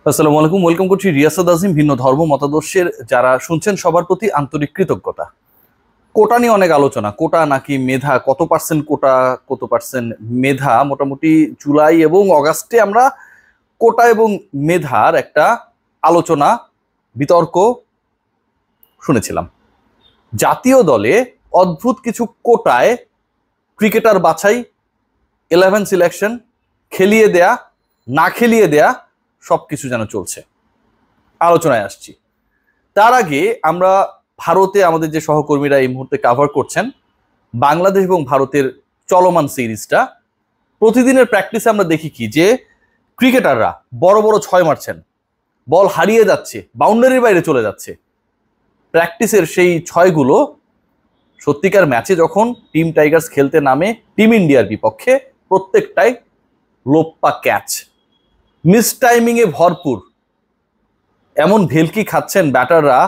আসসালামু আলাইকুম, ওয়েলকাম করছি রিয়াসাদ আজিম। ভিন্ন ধর্ম মতাদর্শের যারা শুনছেন সবার প্রতি আন্তরিক কৃতজ্ঞতা। কোটা নিয়ে অনেক আলোচনা, কোটা নাকি মেধা, কত পার্সেন্ট কোটা কত পার্সেন্ট মেধা। মোটামুটি জুলাই এবং অগাস্টে আমরা কোটা এবং মেধার একটা আলোচনা বিতর্ক শুনেছিলাম। জাতীয় দলে অদ্ভুত কিছু কোটায় ক্রিকেটার বাছাই, 11 সিলেকশন, খেলিয়ে দেয়া, না খেলিয়ে দেয়া, সবকিছু যেন চলছে। আলোচনায় আসছি। তার আগে আমরা ভারতে আমাদের যে সহকর্মীরা এই মুহূর্তে কাভার করছেন বাংলাদেশ এবং ভারতের চলমান সিরিজটা, প্রতিদিনের প্র্যাকটিসে আমরা দেখি কি যে ক্রিকেটাররা বড় বড় ছয় মারছেন, বল হারিয়ে যাচ্ছে, বাউন্ডারির বাইরে চলে যাচ্ছে। প্র্যাকটিসের সেই ছয়গুলো সত্যিকার ম্যাচে যখন টিম টাইগার্স খেলতে নামে টিম ইন্ডিয়ার বিপক্ষে, প্রত্যেকটাই লোপ্পা ক্যাচ, মিস টাইমিংয়ে ভরপুর। এমন ভেলকি খাচ্ছেন ব্যাটাররা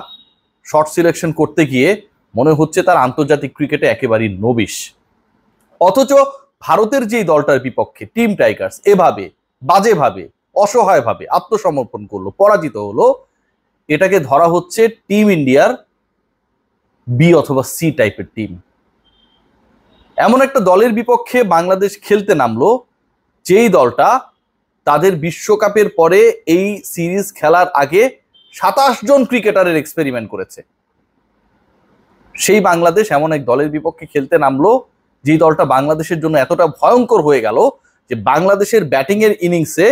শর্ট সিলেকশন করতে গিয়ে, মনে হচ্ছে তার আন্তর্জাতিক ক্রিকেটে একেবারেই নবিশ। অথচ ভারতের যেই দলটার বিপক্ষে টিম টাইগার্স এভাবে বাজেভাবে অসহায়ভাবে আত্মসমর্পণ করলো, পরাজিত হলো, এটাকে ধরা হচ্ছে টিম ইন্ডিয়ার বি অথবা সি টাইপের টিম। এমন একটা দলের বিপক্ষে বাংলাদেশ খেলতে নামলো যেই দলটা তাদের বিশ্বকাপের পরে এই সিরিজ খেলার আগে 27 জন ক্রিকেটারের এক্সপেরিমেন্ট করেছে। সেই বাংলাদেশ এমন এক দলের বিপক্ষে খেলতে নামলো যে দলটা বাংলাদেশের জন্য এতটা ভয়ঙ্কর হয়ে গেল যে বাংলাদেশের ব্যাটিং এর ইনিংসে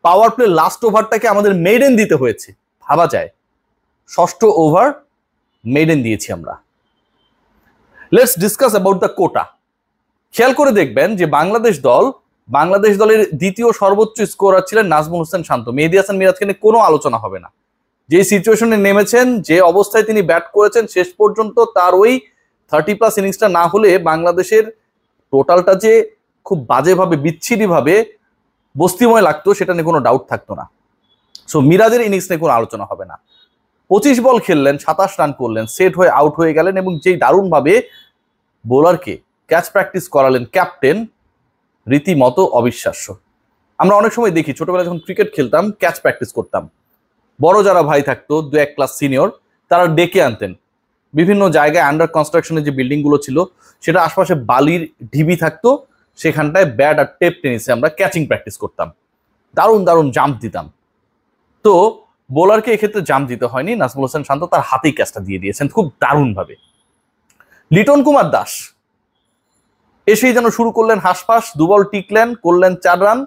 পাওয়ার প্লে লাস্ট ওভারটাকে আমাদের মেডেন দিতে হয়েছে। ভাবা যায়, ষষ্ঠ ওভার মেডেন দিয়েছি আমরা। Let's discuss about the quota. খেয়াল করে দেখবেন যে বাংলাদেশ দলের দ্বিতীয় সর্বোচ্চ স্কোরার ছিলেন নাজমুল হোসেন শান্ত। মেহেদী হাসান মিরাজকে নিয়ে কোনো আলোচনা হবে না। যে সিচুয়েশনে নেমেছেন, যে অবস্থায় তিনি ব্যাট করেছেন, শেষ পর্যন্ত তার ওই 30+ ইনিংসটা না হলে বাংলাদেশের টোটালটা যে খুব বাজেভাবে বিচ্ছিরিভাবে বস্তিময় লাগতো, সেটা নিয়ে কোনো ডাউট থাকতো না। সো মিরাজের ইনিংস নিয়ে কোনো আলোচনা হবে না। 25 বল খেললেন, 27 রান করলেন, সেট হয়ে আউট হয়ে গেলেন এবং যেই দারুণভাবে বোলারকে ক্যাচ প্র্যাকটিস করালেন ক্যাপ্টেন, রীতিমতো অবিশ্বাস্য। আমরা অনেক সময় দেখি, ছোটবেলায় যখন ক্রিকেট খেলতাম ক্যাচ প্র্যাকটিস করতাম, বড় যারা ভাই থাকতো 2-1 ক্লাস সিনিয়র, তারা ডেকে আনতেন বিভিন্ন জায়গায়। আন্ডার কনস্ট্রাকশনের যে বিল্ডিং গুলো ছিল, সেটা আশপাশে বালির ঢিবি থাকতো, সেখানটায় ব্যাট আর টেপ টেনিসে আমরা ক্যাচিং প্র্যাকটিস করতাম। দারুণ দারুণ জাম্প দিতাম। তো বোলারকে এক্ষেত্রে জাম্প দিতে হয়নি, নাজমুল হোসেন শান্ত তার হাতেই ক্যাচটা দিয়ে দিয়েছেন খুব দারুণভাবে। লিটন কুমার দাস এসেই যেন শুরু করলেন হাসপাস, 2 বল টিকলেন, করলেন 4 রান।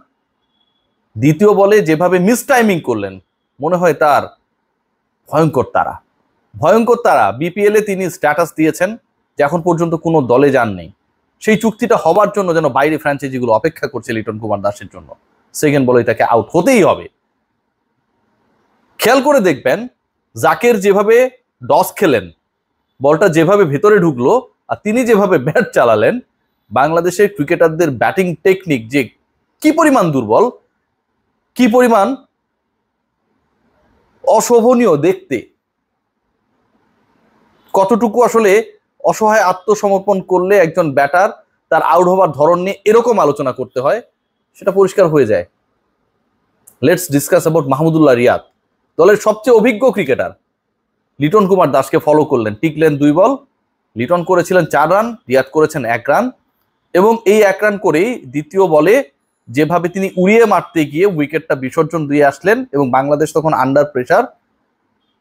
দ্বিতীয় বলে যেভাবে মিস টাইমিং করলেন, মনে হয় তার ভয়ঙ্কর তারা। বিপিএল এ তিনি স্ট্যাটাস দিয়েছেন যে এখন পর্যন্ত কোনো দলে যান নেই। সেই চুক্তিটা হবার জন্য যেন বাইরে ফ্র্যাঞ্চাইজিগুলো অপেক্ষা করছে লিটন কুমার দাসের জন্য। সেকেন্ড বলে তাকে আউট হতেই হবে। খেয়াল করে দেখবেন জাকের যেভাবে ডস খেলেন, বলটা যেভাবে ভেতরে ঢুকলো আর তিনি যেভাবে ব্যাট চালালেন, বাংলাদেশের ক্রিকেটারদের ব্যাটিং টেকনিক যে কি পরিমাণ দুর্বল, কি পরিমাণ অশোভনীয় দেখতে, কতটুকু আসলে অসহায় আত্মসমর্পণ করলে একজন ব্যাটার তার আউট হবার ধরন নিয়ে এরকম আলোচনা করতে হয়, সেটা পরিষ্কার হয়ে যায়। Let's discuss about Mahmudullah Riyad, দলের সবচেয়ে অভিজ্ঞ ক্রিকেটার। লিটন কুমার দাসকে ফলো করলেন, টিকলেন 2 বল। লিটন করেছিলেন 4 রান, রিয়াদ করেছেন 1 রান। এবং এই 1 রান করেই দ্বিতীয় বলে যেভাবে তিনি উড়িয়ে মারতে গিয়ে উইকেটটা বিসর্জন দিয়ে আসলেন এবং বাংলাদেশ তখন আন্ডার প্রেসার।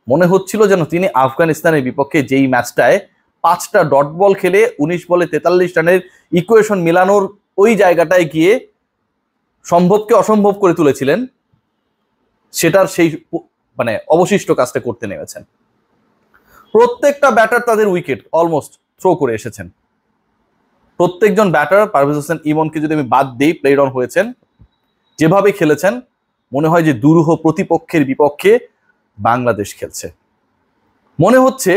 মনে হচ্ছিল যেন তিনি আফগানিস্তানের বিপক্ষে যেই ম্যাচটায় 5টা ডট বল খেলে 19 বলে 43 রানের ইকুয়েশন মিলানোর ওই জায়গাটায় গিয়ে সম্ভবকে অসম্ভব করে তুলেছিলেন, সেটার সেই অবশিষ্ট কাজটা করতে নেমেছেন। প্রত্যেকটা ব্যাটার তাদের উইকেট অলমোস্ট থ্রো করে এসেছেন। প্রত্যেকজন ব্যাটার, পারভেজ হোসেন ইমনকে যদি আমি বাদ দিই, প্লেড অন হয়েছেন, যেভাবে খেলেছেন মনে হয় যে দুরূহ প্রতিপক্ষের বিপক্ষে বাংলাদেশ খেলছে। মনে হচ্ছে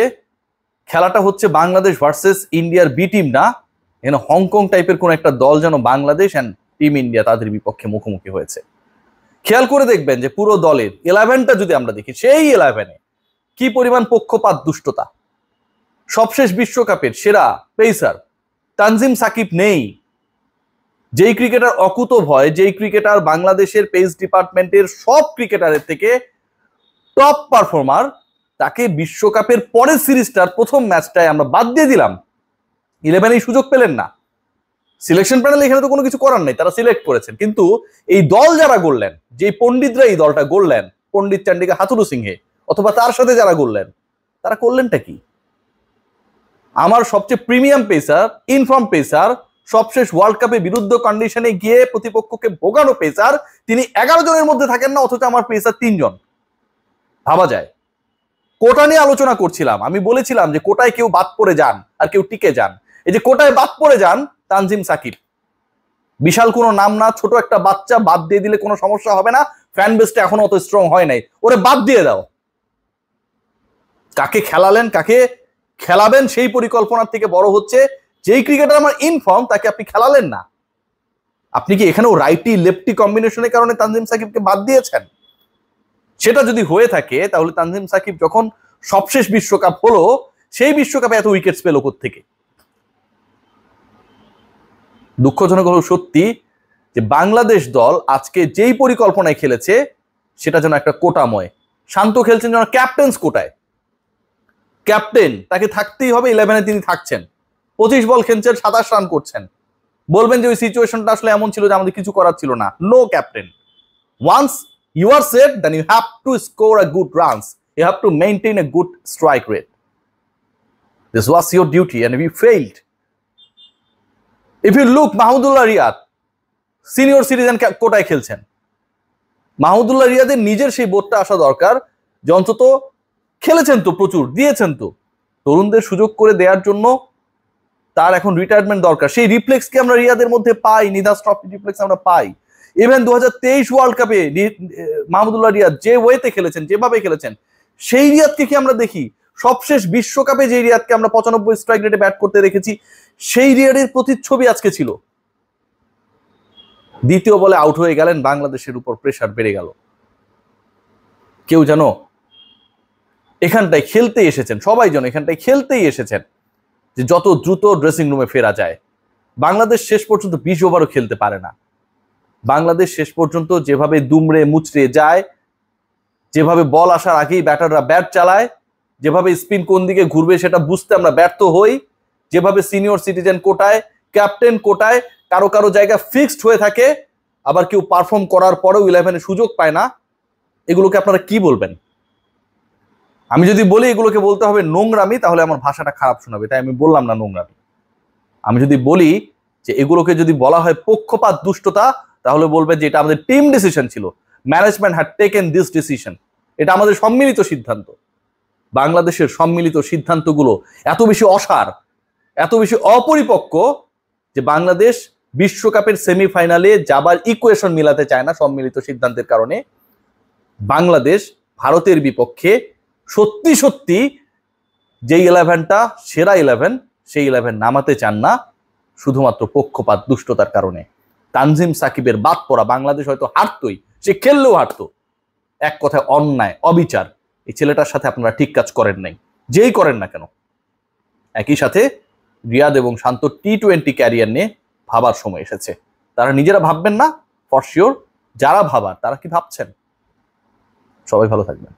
খেলাটা হচ্ছে বাংলাদেশ ভার্সেস ইন্ডিয়ার বি টিম না, এখানে হংকং টাইপের কোন একটা দল যেন বাংলাদেশ অ্যান্ড টিম ইন্ডিয়া তাদের বিপক্ষে মুখোমুখি হয়েছে। খেয়াল করে দেখবেন যে পুরো দলের 11টা যদি আমরা দেখি, সেই 11-এ কি পরিমাণ পক্ষপাত, দুষ্টতা। সবশেষ বিশ্বকাপের সেরা পেসার তানজিম সাকিব নেই, যেই ক্রিকেটার অকুত ভয়, যেই ক্রিকেটার বাংলাদেশের পেস ডিপার্টমেন্টের সব ক্রিকেটারের থেকে টপ পারফর্মার, তাকে বিশ্বকাপের পরের সিরিজটার প্রথম ম্যাচটায় আমরা বাদ দিয়ে দিলাম। 11 এই সুযোগ পেলেন না। সিলেকশন প্যানেল এখানে তো কোনো কিছু করার নেই, তারা সিলেক্ট করেছেন। কিন্তু এই দল যারা গড়লেন, যে পণ্ডিতরা এই দলটা গড়লেন, পণ্ডিত চান্ডিকা হাথুরু সিংহে অথবা তার সাথে যারা গড়লেন, তারা করলেনটা কি? আমার সবচেয়ে প্রিমিয়াম পেসার, ইনফর্ম পেসার, সবশেষ ওয়ার্ল্ড কাপে বিরুদ্ধ কন্ডিশনে গিয়ে প্রতিপক্ষকে ভোগানো পেসার, তিনি 11 জনের মধ্যে থাকেন না, অথচ আমার পেসার 3 জন। ভাবা যায়। কোটা নিয়ে আলোচনা করছিলাম, আমি বলেছিলাম যে কোটায় কেউ বাদ পড়ে যান আর কেউ টিকে যান। এই যে কোটায় বাদ পড়ে যান তানজিম সাকিব, বিশাল কোনো নাম না, ছোট একটা বাচ্চা, বাদ দিয়ে দিলে কোনো সমস্যা হবে না, ফ্যান বেসটা এখনো অত স্ট্রং হয় নাই, ওরে বাদ দিয়ে দাও। কাকে খেলালেন, কাকে খেলাবেন সেই পরিকল্পনার থেকে বড় হচ্ছে যেই ক্রিকেটার আমার ইনফর্ম তাকে আপনি খেলালেন না। আপনি কি এখানেও রাইটি লেফটি কম্বিনেশনের কারণে তানজিম সাকিবকে বাদ দিয়েছেন? সেটা যদি হয়ে থাকে তাহলে তানজিম সাকিব যখন সবশেষ বিশ্বকাপ হলো, সেই বিশ্বকাপে এত উইকেটস পেল কোত্থেকে? দুঃখজনক হলো সত্যি যে বাংলাদেশ দল আজকে যেই পরিকল্পনায় খেলেছে সেটা যেন একটা কোটাময়। শান্ত খেলছেন যেন ক্যাপ্টেন্স কোটায়। ক্যাপ্টেন, তাকে থাকতেই হবে, 11-এ তিনি থাকছেন, 25 বল খেলছেন, 27 রান করছেন। বলবেন যে ওই সিচুয়েশনটা আসলে এমন ছিল যে আমাদের কিছু করার ছিল না। No captain, once you are set, then you have to score a good runs. You have to maintain a good strike rate. This was your duty and we failed. If you look, Mahmudullah Riyad senior citizen কোটায় খেলছেন। মাহমুদুল্লাহ রিয়াদের নিজের সেই বোধটা আসা দরকার যে অন্তত খেলেছেন তো, প্রচুর দিয়েছেন তো, তরুণদের সুযোগ করে দেওয়ার জন্য তার এখন রিটায়ারমেন্ট দরকার। সেই রিফ্লেক্স কি আমরা রিয়াদের মধ্যে পাই? নিদাস ট্রফি রিফ্লেক্স আমরা পাই। ইভেন 2023 ওয়ার্ল্ড কাপে মাহমুদুল্লাহ রিয়াদ যে ওয়েতে খেলেছেন, যেভাবে খেলেছেন, সেই রিয়াদকে কি আমরা দেখি? সবশেষ বিশ্বকাপে যে রিয়াদকে আমরা 95 স্ট্রাইক রেটে ব্যাট করতে দেখেছি, সেই রিয়াদের প্রতিচ্ছবি আজকে ছিল। দ্বিতীয় বলে আউট হয়ে গেলেন, বাংলাদেশের উপর প্রেসার বেড়ে গেল। কেউ যেন এখানটায় খেলতেই এসেছেন, সবাই যেন এখানটায় খেলতেই এসেছেন যে যত দ্রুত ড্রেসিং রুমে ফেরা যায়। বাংলাদেশ শেষ পর্যন্ত 20 ওভারও খেলতে পারে না। বাংলাদেশ শেষ পর্যন্ত যেভাবে দুমড়ে মুচড়ে যায়, যেভাবে বল আসার আগেই ব্যাটাররা ব্যাট চালায়, যেভাবে স্পিন কোন দিকে ঘুরবে সেটা বুঝতে আমরা ব্যর্থ হই, যেভাবে সিনিয়র সিটিজেন কোটায়, ক্যাপ্টেন কোটায় কারো কারো জায়গা ফিক্সড হয়ে থাকে, আবার কেউ পারফর্ম করার পরেও 11-এ সুযোগ পায় না, এগুলোকে আপনারা কি বলবেন? আমি যদি বলি এগুলোকে বলতে হবে নোংরামি, তাহলে আমার ভাষাটা খারাপ শোনাবে, তাই আমি বললাম না নোংরামি। আমি যদি বলি যে এগুলোকে যদি বলা হয় পক্ষপাত, দুষ্টতা, তাহলে বলবে যে এটা আমাদের টিম ডিসিশন ছিল, management had taken this decision, এটা আমাদের সম্মিলিত সিদ্ধান্ত। বাংলাদেশের সম্মিলিত সিদ্ধান্তগুলো এত বেশি অসার, এত বেশি অপরিপক্ক যে বাংলাদেশ বিশ্বকাপের সেমিফাইনালে যাবার ইকুয়েশন মিলাতে চায় না সম্মিলিত সিদ্ধান্তের কারণে। বাংলাদেশ ভারতের বিপক্ষে সত্যি সত্যি যেই 11টা সেরা 11, সেই 11 নামাতে চান না শুধুমাত্র পক্ষপাত, দুষ্টতার কারণে। তানজিম সাকিবের বাদ পড়া বাংলাদেশ হয়তো হারতই, সে খেললেও হারতো। এক কথায় অন্যায়, অবিচার। এই ছেলেটার সাথে আপনারা ঠিক কাজ করেন নাই, যেই করেন না কেন। একই সাথে রিয়াদ এবং শান্ত টি-20 ক্যারিয়ার নিয়ে ভাবার সময় এসেছে। তারা নিজেরা ভাববেন না, ফর শিওর যারা ভাবার তারা কি ভাবছেন। সবাই ভালো থাকবেন।